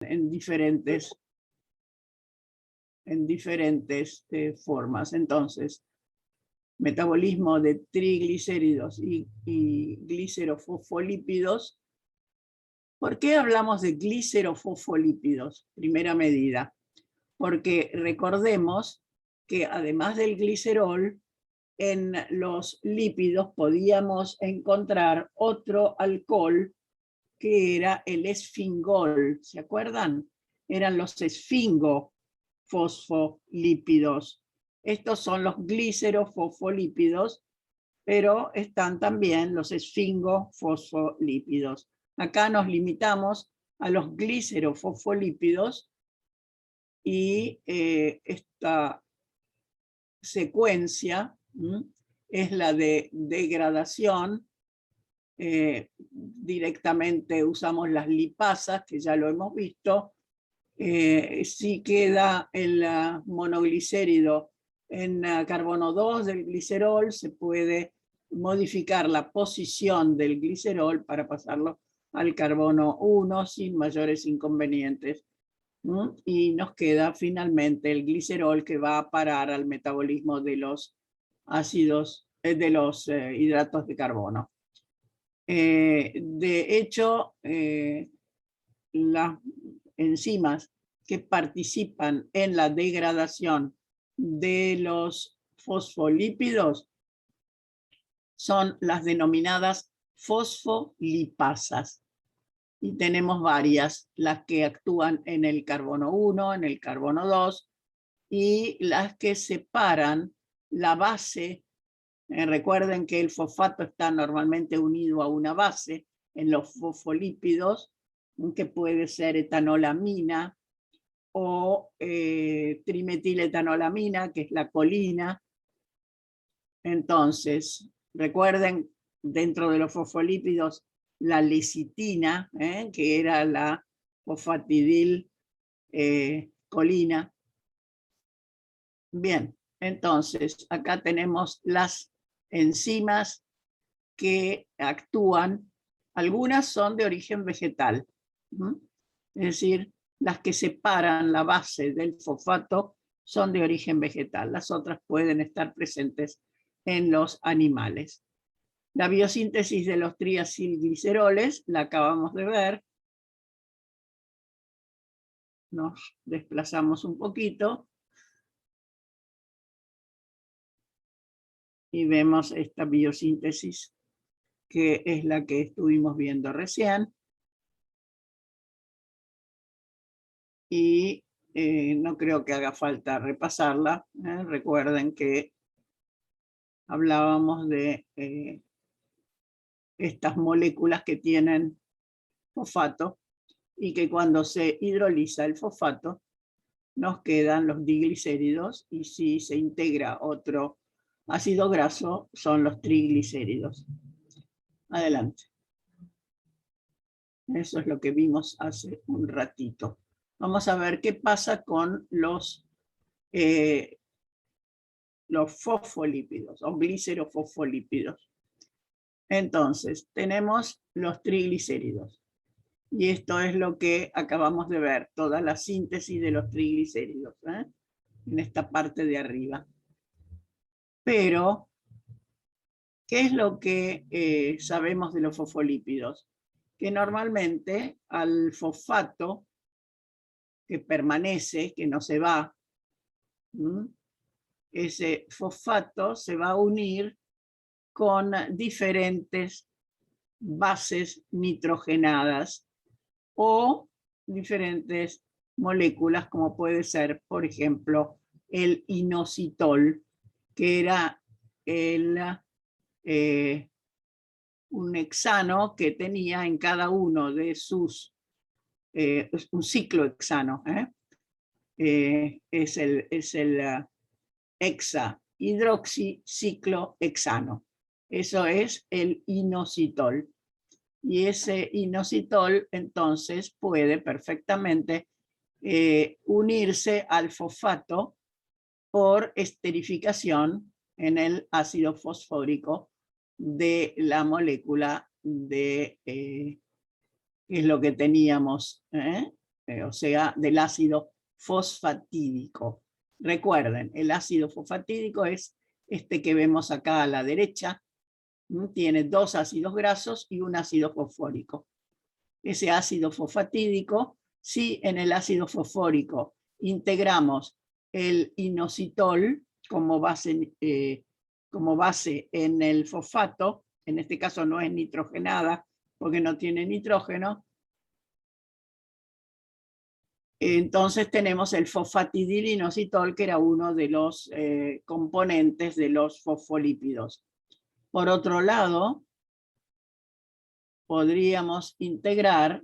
en diferentes formas. Entonces, metabolismo de triglicéridos y glicerofosfolípidos. ¿Por qué hablamos de glicerofosfolípidos? Primera medida. Porque recordemos que además del glicerol, en los lípidos podíamos encontrar otro alcohol que era el esfingol. ¿Se acuerdan? Eran los esfingofosfolípidos. Estos son los glicerofosfolípidos, pero están también los esfingofosfolípidos. Acá nos limitamos a los glicerofosfolípidos y esta secuencia es la de degradación. Directamente usamos las lipasas, que ya lo hemos visto. Si queda el monoglicérido en carbono 2 del glicerol, se puede modificar la posición del glicerol para pasarlo al carbono 1 sin mayores inconvenientes. Y nos queda finalmente el glicerol, que va a parar al metabolismo de los ácidos, de los hidratos de carbono. De hecho, las enzimas que participan en la degradación de los fosfolípidos son las denominadas fosfolipasas. Y tenemos varias, las que actúan en el carbono 1, en el carbono 2, y las que separan la base. Recuerden que el fosfato está normalmente unido a una base en los fosfolípidos, que puede ser etanolaamina o trimetiletanolamina, que es la colina. Entonces, recuerden, dentro de los fosfolípidos, la lecitina, que era la fosfatidil colina. Bien, entonces, acá tenemos las enzimas que actúan. Algunas son de origen vegetal, es decir, las que separan la base del fosfato son de origen vegetal. Las otras pueden estar presentes en los animales. La biosíntesis de los triacilgliceroles la acabamos de ver. Nos desplazamos un poquito y vemos esta biosíntesis, que es la que estuvimos viendo recién. Y no creo que haga falta repasarla. Recuerden que hablábamos de estas moléculas que tienen fosfato y que cuando se hidroliza el fosfato nos quedan los diglicéridos, y si se integra otro ácido graso son los triglicéridos. Adelante. Eso es lo que vimos hace un ratito. Vamos a ver qué pasa con los fosfolípidos o glicerofosfolípidos. Entonces, tenemos los triglicéridos. Y esto es lo que acabamos de ver, toda la síntesis de los triglicéridos, en esta parte de arriba. Pero, ¿qué es lo que sabemos de los fosfolípidos? Que normalmente al fosfato que permanece, que no se va, ese fosfato se va a unir con diferentes bases nitrogenadas o diferentes moléculas, como puede ser, por ejemplo, el inositol, que era un hexano que tenía en cada uno de sus, un ciclohexano, es el hexahidroxiciclohexano. Eso es el inositol. Y ese inositol entonces puede perfectamente unirse al fosfato por esterificación en el ácido fosfórico de la molécula de, es lo que teníamos, o sea, del ácido fosfatídico. Recuerden, el ácido fosfatídico es este que vemos acá a la derecha. Tiene 2 ácidos grasos y un ácido fosfórico. Ese ácido fosfatídico, si en el ácido fosfórico integramos el inositol como base en el fosfato, en este caso no es nitrogenada porque no tiene nitrógeno, entonces tenemos el fosfatidilinositol, que era uno de los componentes de los fosfolípidos. Por otro lado, podríamos integrar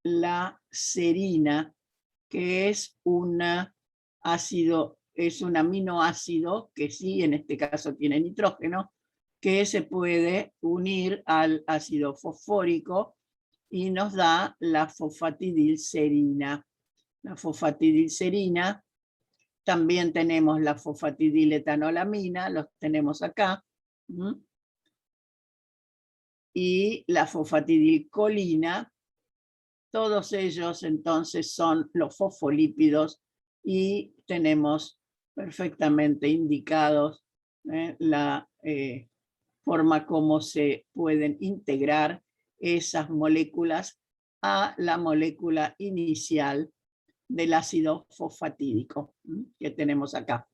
la serina, que es un aminoácido que sí, en este caso tiene nitrógeno, que se puede unir al ácido fosfórico y nos da la fosfatidilserina. La fosfatidilserina, también tenemos la fosfatidiletoanolamina, los tenemos acá, y la fosfatidilcolina. Todos ellos entonces son los fosfolípidos y tenemos perfectamente indicados la forma como se pueden integrar esas moléculas a la molécula inicial del ácido fosfatídico que tenemos acá.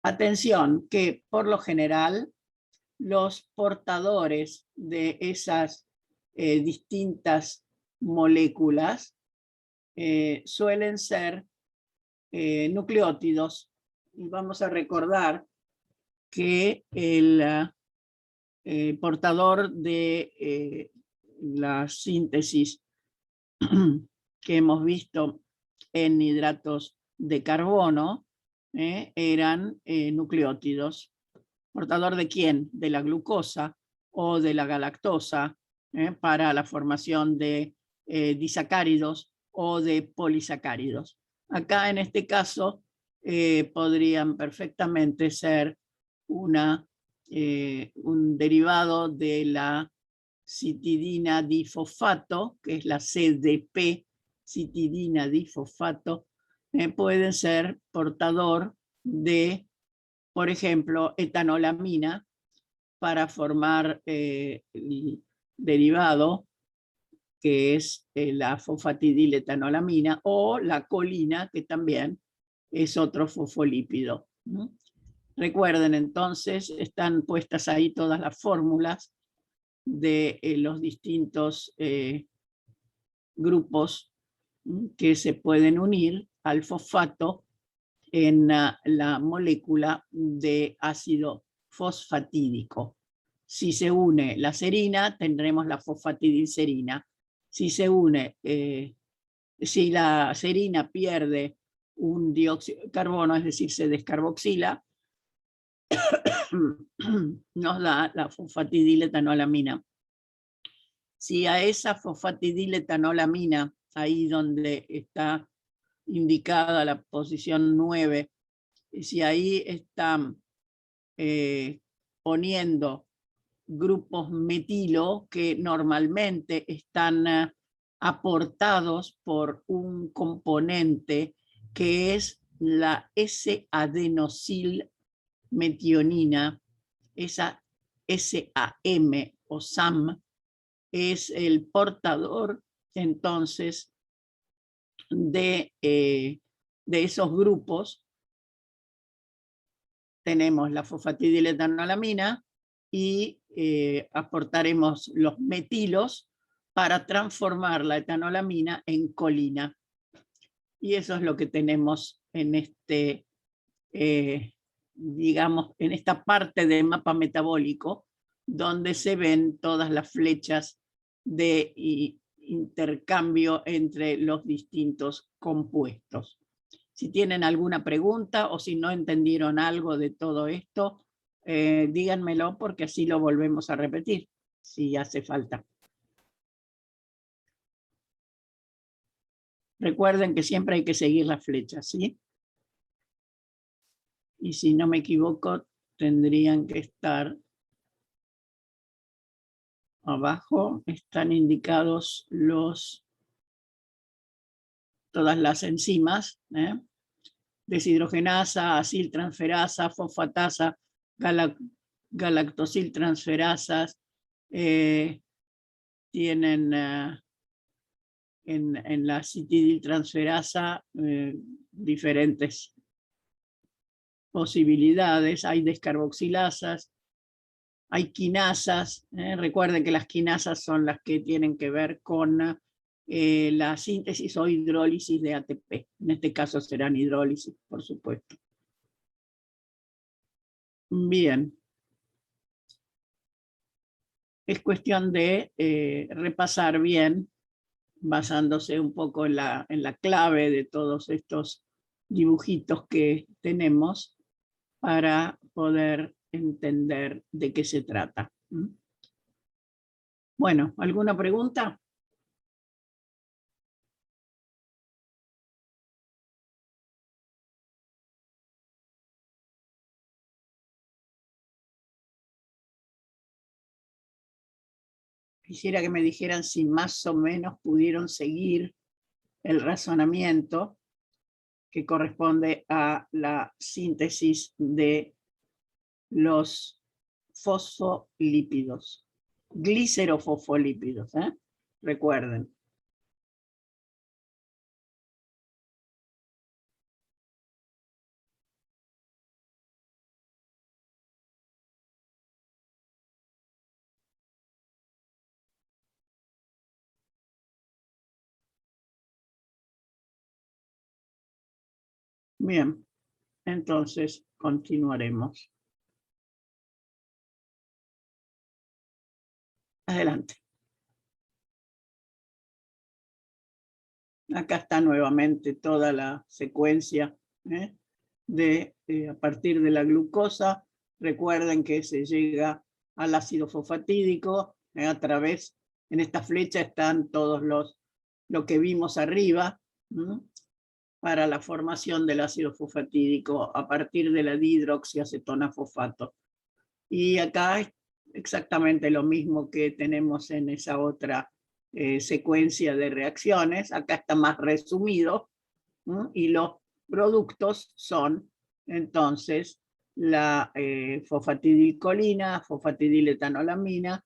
Atención, que por lo general los portadores de esas distintas moléculas suelen ser nucleótidos. Y vamos a recordar que el portador de la síntesis que hemos visto en hidratos de carbono eran nucleótidos. ¿Portador de quién? De la glucosa o de la galactosa para la formación de disacáridos o de polisacáridos. Acá en este caso podrían perfectamente ser un derivado de la citidina difosfato, que es la CDP, citidina difosfato, pueden ser portador de, por ejemplo, etanolamina para formar el derivado que es la fosfatidiletoanolamina, o la colina, que también es otro fosfolípido. Recuerden entonces, están puestas ahí todas las fórmulas de los distintos grupos que se pueden unir al fosfato en la molécula de ácido fosfatídico. Si se une la serina, tendremos la fosfatidilserina. Si se une, si la serina pierde un dióxido de carbono, es decir, se descarboxila, nos da la fosfatidiletoanolamina. Si a esa fosfatidiletoanolamina, ahí donde está indicada la posición 9, si ahí están poniendo grupos metilo que normalmente están aportados por un componente que es la S-adenosilmetionina, esa SAM o SAM, es el portador entonces de esos grupos. Tenemos la fosfatidiletoanolamina y aportaremos los metilos para transformar la etanolamina en colina. Y eso es lo que tenemos en este, digamos, en esta parte del mapa metabólico, donde se ven todas las flechas de intercambio entre los distintos compuestos. Si tienen alguna pregunta o si no entendieron algo de todo esto, díganmelo, porque así lo volvemos a repetir, si hace falta. Recuerden que siempre hay que seguir las flechas, ¿sí? Y si no me equivoco, tendrían que estar abajo, están indicados los todas las enzimas, deshidrogenasa, aciltransferasa, fosfatasa, galactosiltransferasas, tienen en la citidiltransferasa diferentes posibilidades. Hay descarboxilasas, hay quinasas. Recuerden que las quinasas son las que tienen que ver con la síntesis o hidrólisis de ATP. En este caso serán hidrólisis, por supuesto. Bien. Es cuestión de repasar bien, basándose un poco en la clave de todos estos dibujitos que tenemos, para poder entender de qué se trata. Bueno, ¿alguna pregunta? Quisiera que me dijeran si más o menos pudieron seguir el razonamiento que corresponde a la síntesis de los fosfolípidos, glicerofosfolípidos, recuerden. Bien, entonces continuaremos. Adelante. Acá está nuevamente toda la secuencia a partir de la glucosa. Recuerden que se llega al ácido fosfatídico a través, en esta flecha están todos lo que vimos arriba, para la formación del ácido fosfatídico a partir de la dihidroxiacetona fosfato. Y acá es exactamente lo mismo que tenemos en esa otra secuencia de reacciones. Acá está más resumido, y los productos son entonces la fosfatidilcolina, fosfatidiletanolamina,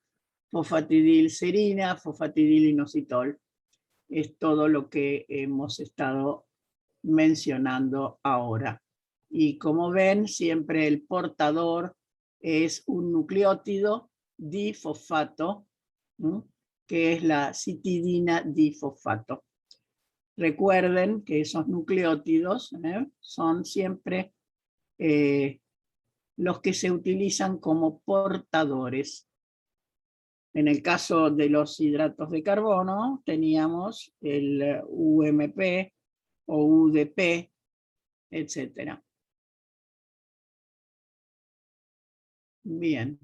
fosfatidilserina, fosfatidilinositol. Es todo lo que hemos estado mencionando ahora. Y como ven, siempre el portador es un nucleótido difosfato, que es la citidina difosfato. Recuerden que esos nucleótidos son siempre los que se utilizan como portadores. En el caso de los hidratos de carbono, teníamos el UMP o UDP, etc. Bien.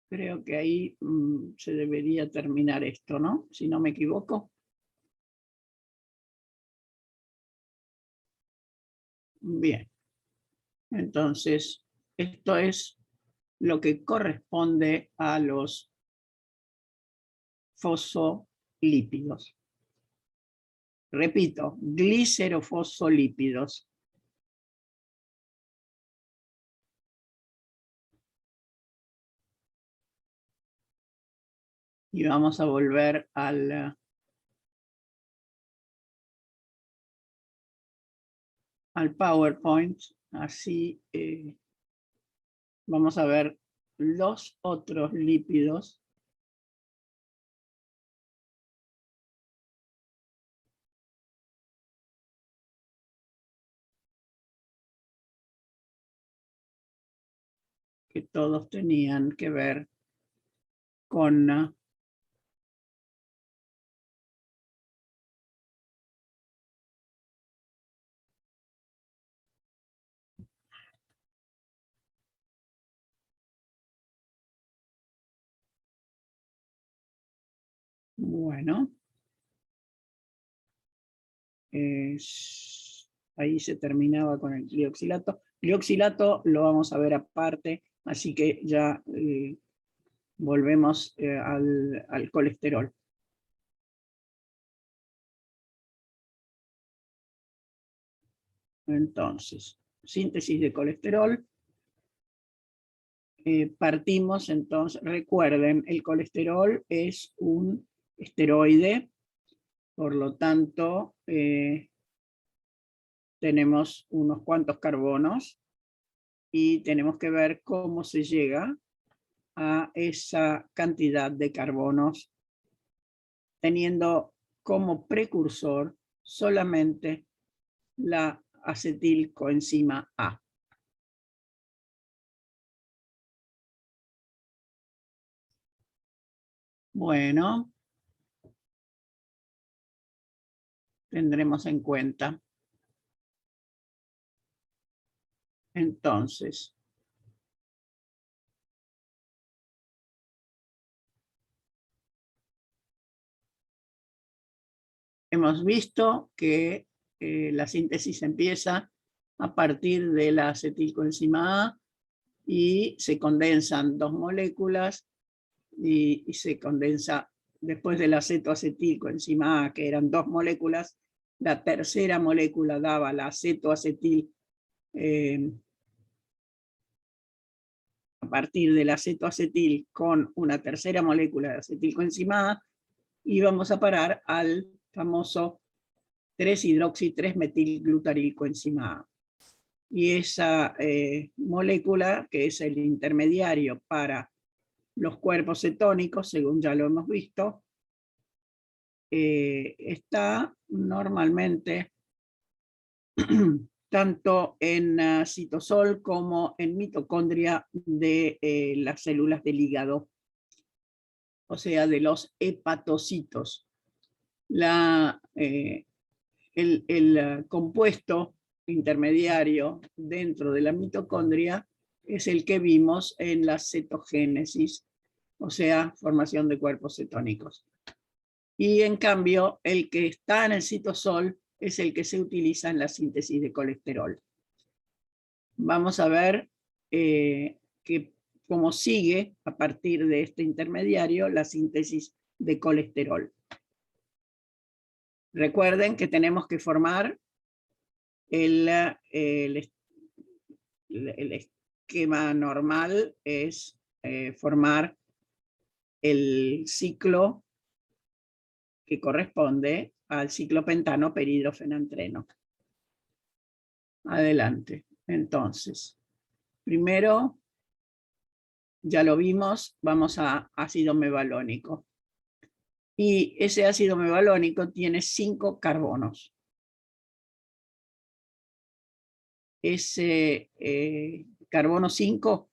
Creo que ahí se debería terminar esto, ¿no? Si no me equivoco. Bien. Entonces, esto es lo que corresponde a los fosfolípidos. Repito, glicerofosfolípidos. Y vamos a volver al PowerPoint. Así vamos a ver los otros lípidos. Que todos tenían que ver con bueno, ahí se terminaba con el glioxilato. Glioxilato lo vamos a ver aparte, así que ya volvemos al colesterol. Entonces, síntesis de colesterol. Partimos entonces, recuerden, el colesterol es un esteroide, por lo tanto, tenemos unos cuantos carbonos y tenemos que ver cómo se llega a esa cantidad de carbonos, teniendo como precursor solamente la acetilcoenzima A. Bueno, tendremos en cuenta. Entonces, hemos visto que la síntesis empieza a partir de la acetilcoenzima A y se condensan dos moléculas y se condensa después del acetoacetilcoenzima A, que eran dos moléculas, la tercera molécula daba la acetoacetil a partir del acetoacetil con una tercera molécula de acetilcoenzima A, y vamos a parar al famoso 3-hidroxi-3-metilglutarilcoenzima A. Y esa molécula, que es el intermediario para los cuerpos cetónicos, según ya lo hemos visto, está normalmente tanto en citosol como en mitocondria de las células del hígado, o sea, de los hepatocitos. El compuesto intermediario dentro de la mitocondria es el que vimos en la cetogénesis, o sea, formación de cuerpos cetónicos. Y en cambio, el que está en el citosol es el que se utiliza en la síntesis de colesterol. Vamos a ver cómo sigue a partir de este intermediario la síntesis de colesterol. Recuerden que tenemos que formar el esquema normal, es formar el ciclo que corresponde al ciclopentano perhidrofenantreno. Adelante. Entonces, primero, ya lo vimos, vamos a ácido mevalónico. Y ese ácido mevalónico tiene 5 carbonos. Ese carbono 5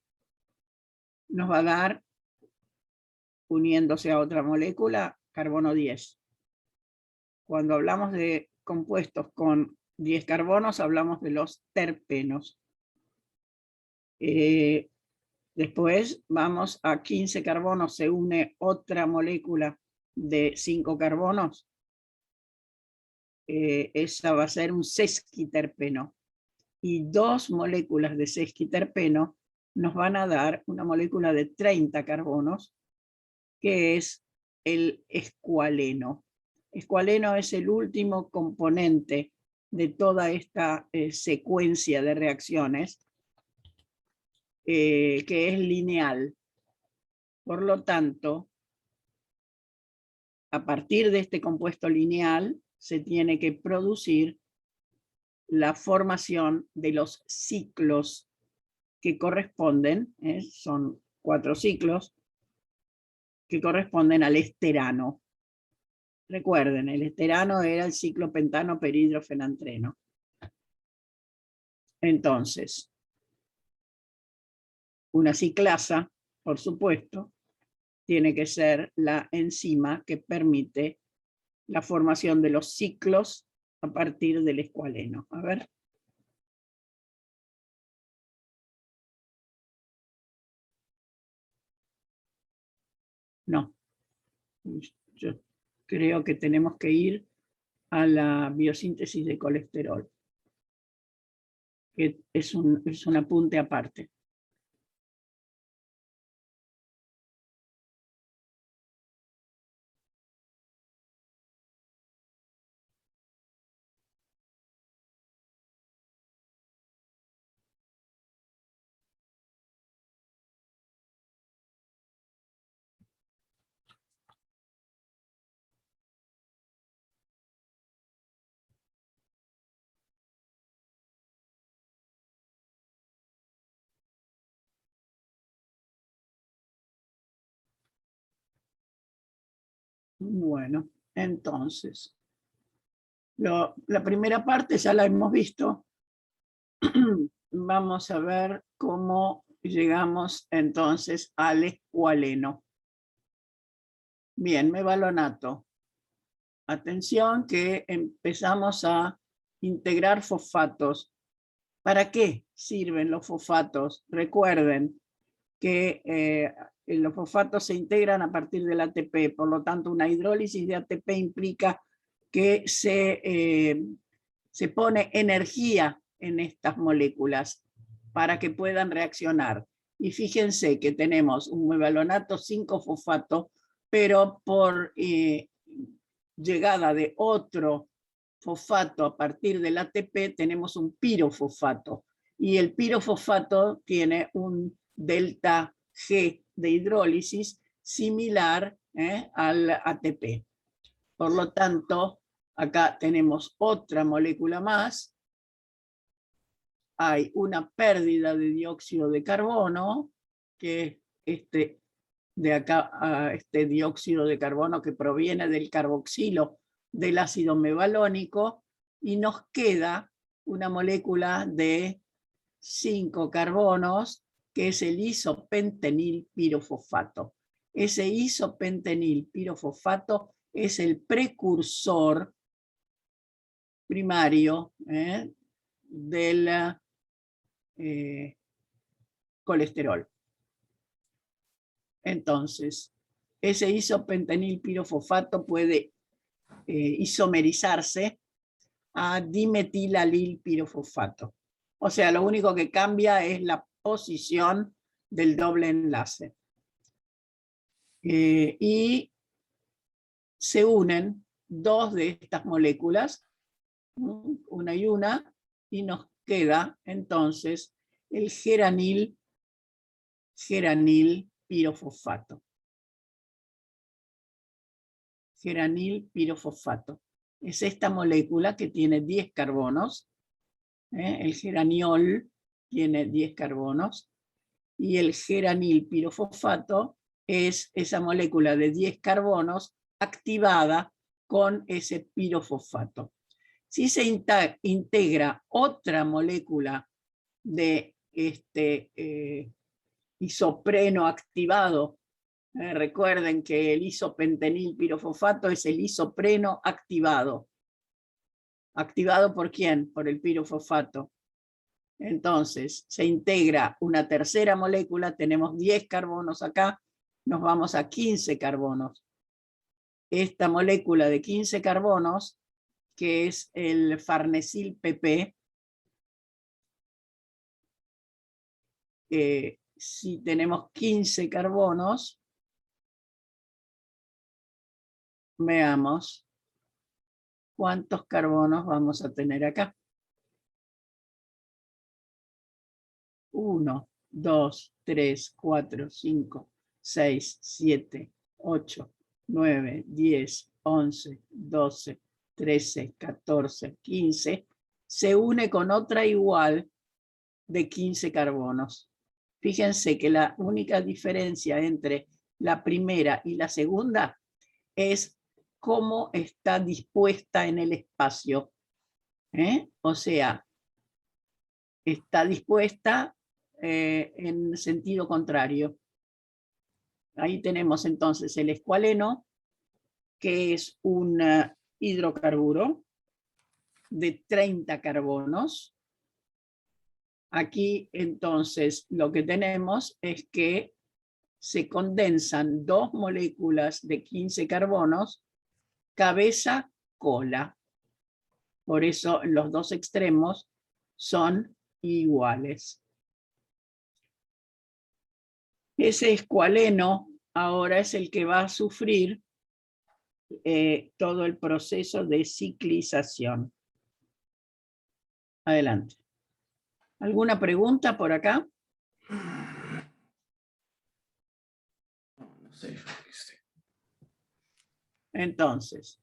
nos va a dar, uniéndose a otra molécula, carbono 10. Cuando hablamos de compuestos con 10 carbonos, hablamos de los terpenos. Después vamos a 15 carbonos, se une otra molécula de 5 carbonos. Esa va a ser un sesquiterpeno. Y 2 moléculas de sesquiterpeno nos van a dar una molécula de 30 carbonos, que es el escualeno. Escualeno es el último componente de toda esta secuencia de reacciones, que es lineal. Por lo tanto, a partir de este compuesto lineal se tiene que producir la formación de los ciclos que corresponden, son 4 ciclos, que corresponden al esterano. Recuerden, el esterano era el ciclopentano perhidrofenantreno. Entonces, una ciclasa, por supuesto, tiene que ser la enzima que permite la formación de los ciclos a partir del escualeno. A ver. No. Yo creo que tenemos que ir a la biosíntesis de colesterol, que es un apunte aparte. Bueno, entonces, la primera parte ya la hemos visto. Vamos a ver cómo llegamos entonces al escualeno. Bien, mevalonato. Atención que empezamos a integrar fosfatos. ¿Para qué sirven los fosfatos? Recuerden que los fosfatos se integran a partir del ATP, por lo tanto una hidrólisis de ATP implica que se pone energía en estas moléculas para que puedan reaccionar. Y fíjense que tenemos un mevalonato 5-fosfato, pero por llegada de otro fosfato a partir del ATP tenemos un pirofosfato. Y el pirofosfato tiene un delta G de hidrólisis similar al ATP. Por lo tanto, acá tenemos otra molécula más. Hay una pérdida de dióxido de carbono, que es de acá, este dióxido de carbono que proviene del carboxilo del ácido mevalónico, y nos queda una molécula de 5 carbonos, que es el isopentenil pirofosfato. Ese isopentenil pirofosfato es el precursor primario del colesterol. Entonces, ese isopentenil pirofosfato puede isomerizarse a dimetilalil pirofosfato. O sea, lo único que cambia es la posición del doble enlace. Y se unen dos de estas moléculas, una y nos queda entonces el geranil pirofosfato. Geranil pirofosfato. Es esta molécula que tiene 10 carbonos. El geraniol tiene 10 carbonos. Y el geranil pirofosfato es esa molécula de 10 carbonos activada con ese pirofosfato. Si se integra otra molécula de isopreno activado, recuerden que el isopentenil pirofosfato es el isopreno activado. ¿Activado por quién? Por el pirofosfato. Entonces, se integra una tercera molécula, tenemos 10 carbonos acá, nos vamos a 15 carbonos. Esta molécula de 15 carbonos, que es el farnesil PP, si tenemos 15 carbonos, veamos cuántos carbonos vamos a tener acá. 1, 2, 3, 4, 5, 6, 7, 8, 9, 10, 11, 12, 13, 14, 15. Se une con otra igual de 15 carbonos. Fíjense que la única diferencia entre la primera y la segunda es cómo está dispuesta en el espacio. O sea, está dispuesta en sentido contrario. Ahí tenemos entonces el escualeno, que es un hidrocarburo de 30 carbonos. Aquí entonces lo que tenemos es que se condensan dos moléculas de 15 carbonos, cabeza, cola. Por eso los dos extremos son iguales. Ese escualeno ahora es el que va a sufrir todo el proceso de ciclización. Adelante. ¿Alguna pregunta por acá? No sé. Entonces,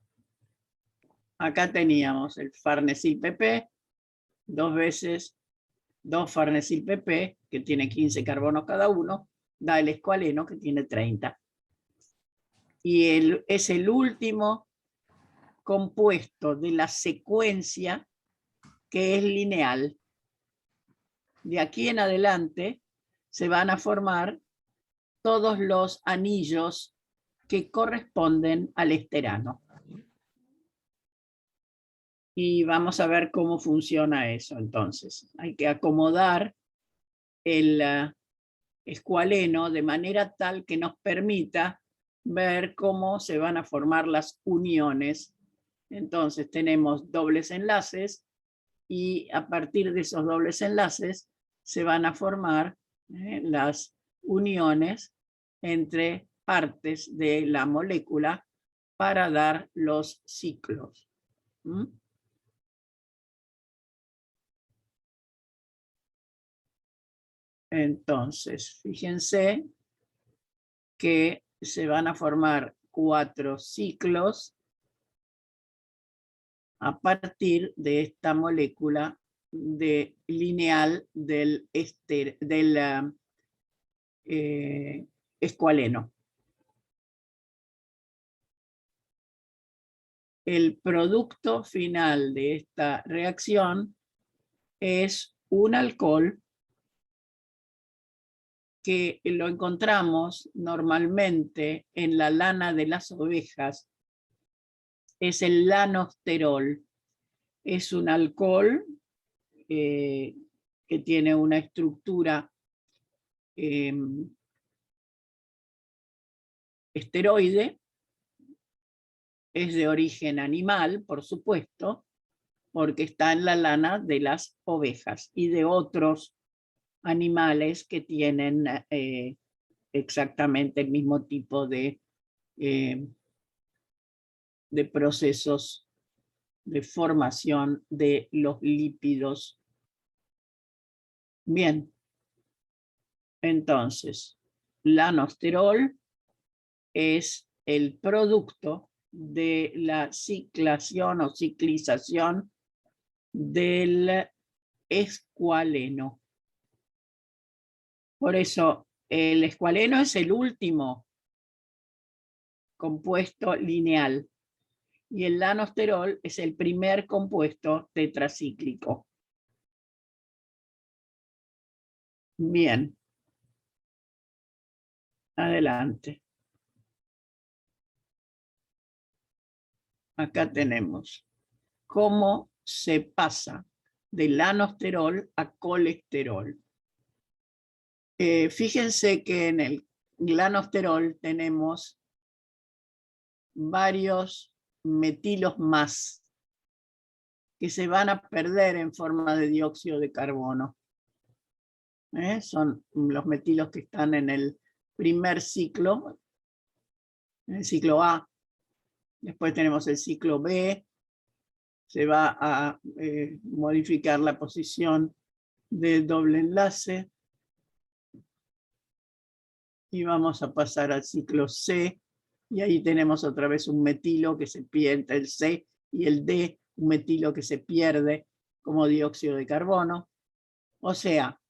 acá teníamos el farnesil PP, dos farnesil PP, que tiene 15 carbonos cada uno, da el escualeno, que tiene 30. y es el último compuesto de la secuencia que es lineal. De aquí en adelante se van a formar todos los anillos que corresponden al esterano. Y vamos a ver cómo funciona eso entonces. Hay que acomodar el escualeno de manera tal que nos permita ver cómo se van a formar las uniones. Entonces tenemos dobles enlaces y a partir de esos dobles enlaces se van a formar las uniones entre partes de la molécula para dar los ciclos. ¿Mm? Entonces, fíjense que se van a formar 4 ciclos a partir de esta molécula lineal del escualeno. El producto final de esta reacción es un alcohol que lo encontramos normalmente en la lana de las ovejas. Es el lanosterol. Es un alcohol que tiene una estructura esteroide. Es de origen animal, por supuesto, porque está en la lana de las ovejas y de otros animales que tienen exactamente el mismo tipo de procesos de formación de los lípidos. Bien, entonces, lanosterol es el producto de la ciclación o ciclización del escualeno. Por eso, el escualeno es el último compuesto lineal y el lanosterol es el primer compuesto tetracíclico. Bien. Adelante. Acá tenemos cómo se pasa del lanosterol a colesterol. Fíjense que en el lanosterol tenemos varios metilos más que se van a perder en forma de dióxido de carbono. Son los metilos que están en el primer ciclo, en el ciclo A. Después tenemos el ciclo B. Se va a modificar la posición del doble enlace. Y vamos a pasar al ciclo C. Y ahí tenemos otra vez un metilo que se pierde, el C y el D, un metilo que se pierde como dióxido de carbono. O sea,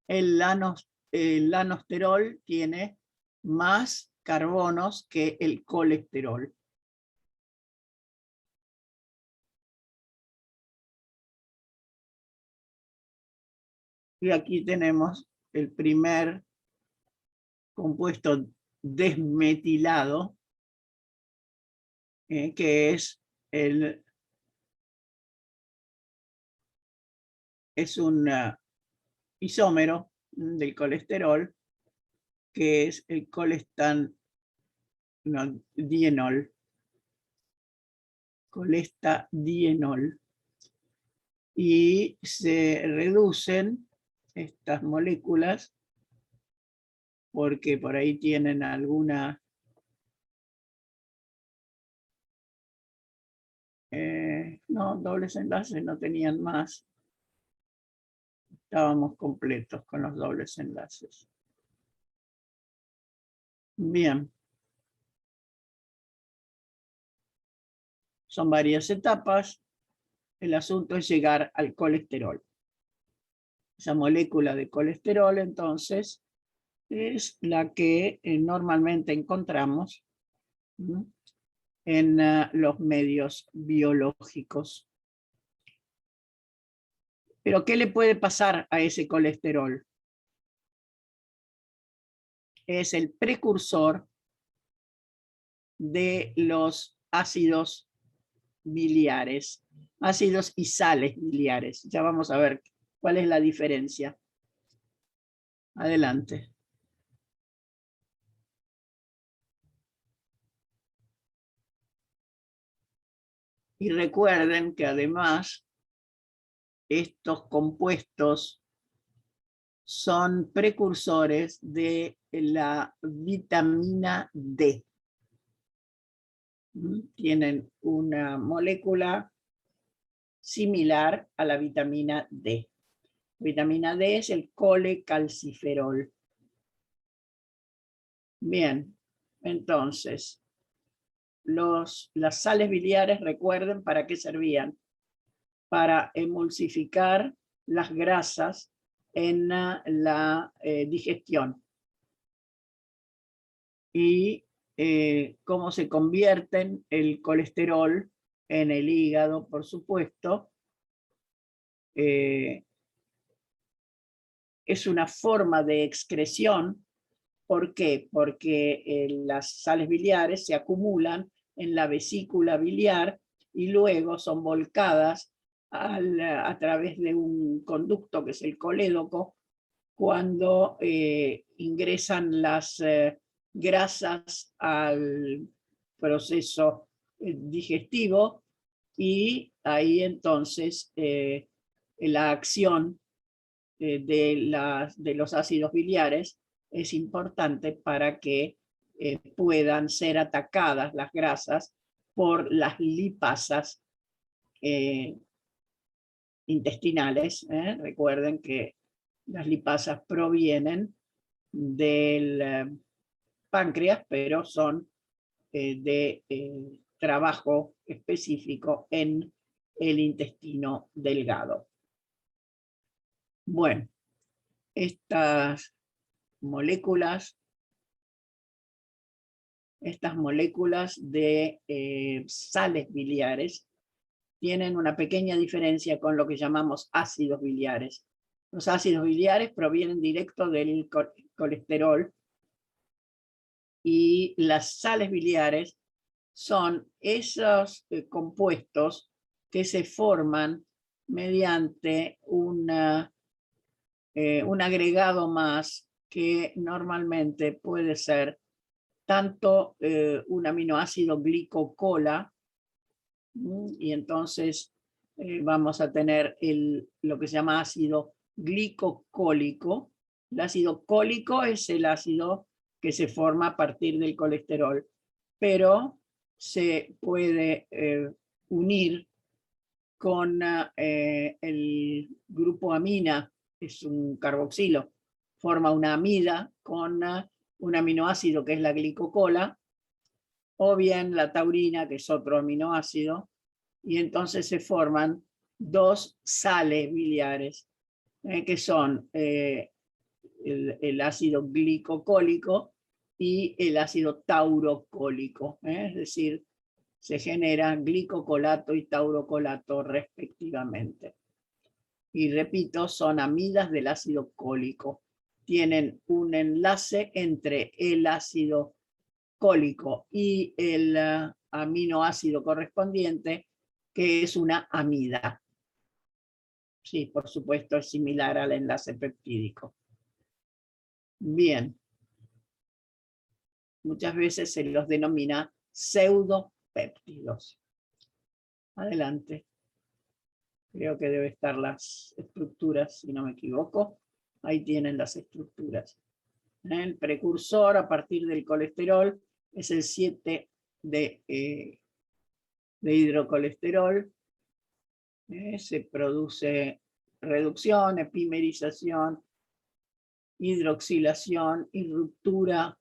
el lanosterol tiene más carbonos que el colesterol. Y aquí tenemos el primer compuesto desmetilado, que es un isómero del colesterol, que es el colestadienol. Colestadienol. Y se reducen estas moléculas porque por ahí tienen alguna no, dobles enlaces no tenían más. Estábamos completos con los dobles enlaces. Bien. Son varias etapas. El asunto es llegar al colesterol. Esa molécula de colesterol, entonces, es la que normalmente encontramos en los medios biológicos. Pero ¿qué le puede pasar a ese colesterol? Es el precursor de los ácidos biliares, ácidos y sales biliares. Ya vamos a ver cuál es la diferencia. Adelante. Y recuerden que además estos compuestos son precursores de la vitamina D. Tienen una molécula similar a la vitamina D. Vitamina D es el colecalciferol. Bien, entonces, las sales biliares, recuerden para qué servían. Para emulsificar las grasas en la digestión. Y cómo se convierten el colesterol en el hígado, por supuesto, es una forma de excreción. ¿Por qué? Porque las sales biliares se acumulan en la vesícula biliar y luego son volcadas a través de un conducto que es el colédoco cuando ingresan las grasas al proceso digestivo, y ahí entonces la acción de los ácidos biliares es importante para que puedan ser atacadas las grasas por las lipasas intestinales. Recuerden que las lipasas provienen del páncreas, pero son de trabajo específico en el intestino delgado. Bueno, estas moléculas de sales biliares tienen una pequeña diferencia con lo que llamamos ácidos biliares. Los ácidos biliares provienen directo del colesterol, y las sales biliares son esos compuestos que se forman mediante un agregado más que normalmente puede ser tanto un aminoácido glicocola, y entonces vamos a tener lo que se llama ácido glicocólico. El ácido cólico es el ácido que se forma a partir del colesterol, pero se puede unir con el grupo amina, es un carboxilo, forma una amida con un aminoácido que es la glicocola, o bien la taurina, que es otro aminoácido, y entonces se forman dos sales biliares, que son el ácido glicocólico y el ácido taurocólico, es decir, se generan glicocolato y taurocolato respectivamente. Y repito, son amidas del ácido cólico. Tienen un enlace entre el ácido cólico y el aminoácido correspondiente, que es una amida. Sí, por supuesto, es similar al enlace peptídico. Bien. Muchas veces se los denomina pseudopéptidos. Adelante. Creo que debe estar las estructuras, si no me equivoco. Ahí tienen las estructuras. El precursor a partir del colesterol es el 7 de hidrocolesterol. Se produce reducción, epimerización, hidroxilación y ruptura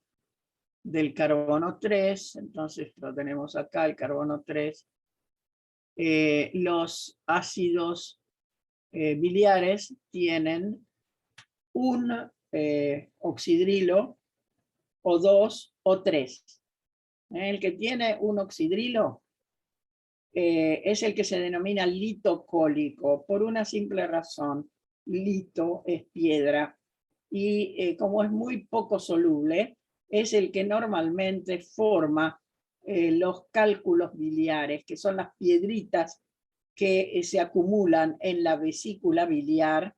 del carbono 3. Entonces lo tenemos acá, el carbono 3. Los ácidos biliares tienen un oxidrilo, o dos, o tres. El que tiene un oxidrilo es el que se denomina litocólico, por una simple razón. Lito es piedra, y como es muy poco soluble, es el que normalmente forma los cálculos biliares, que son las piedritas que se acumulan en la vesícula biliar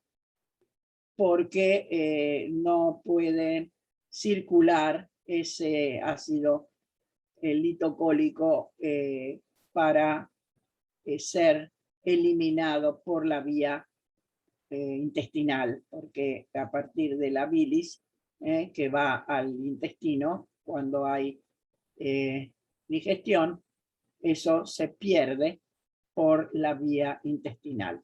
porque no pueden circular ese ácido litocólico para ser eliminado por la vía intestinal, porque a partir de la bilis que va al intestino, cuando hay digestión, eso se pierde por la vía intestinal.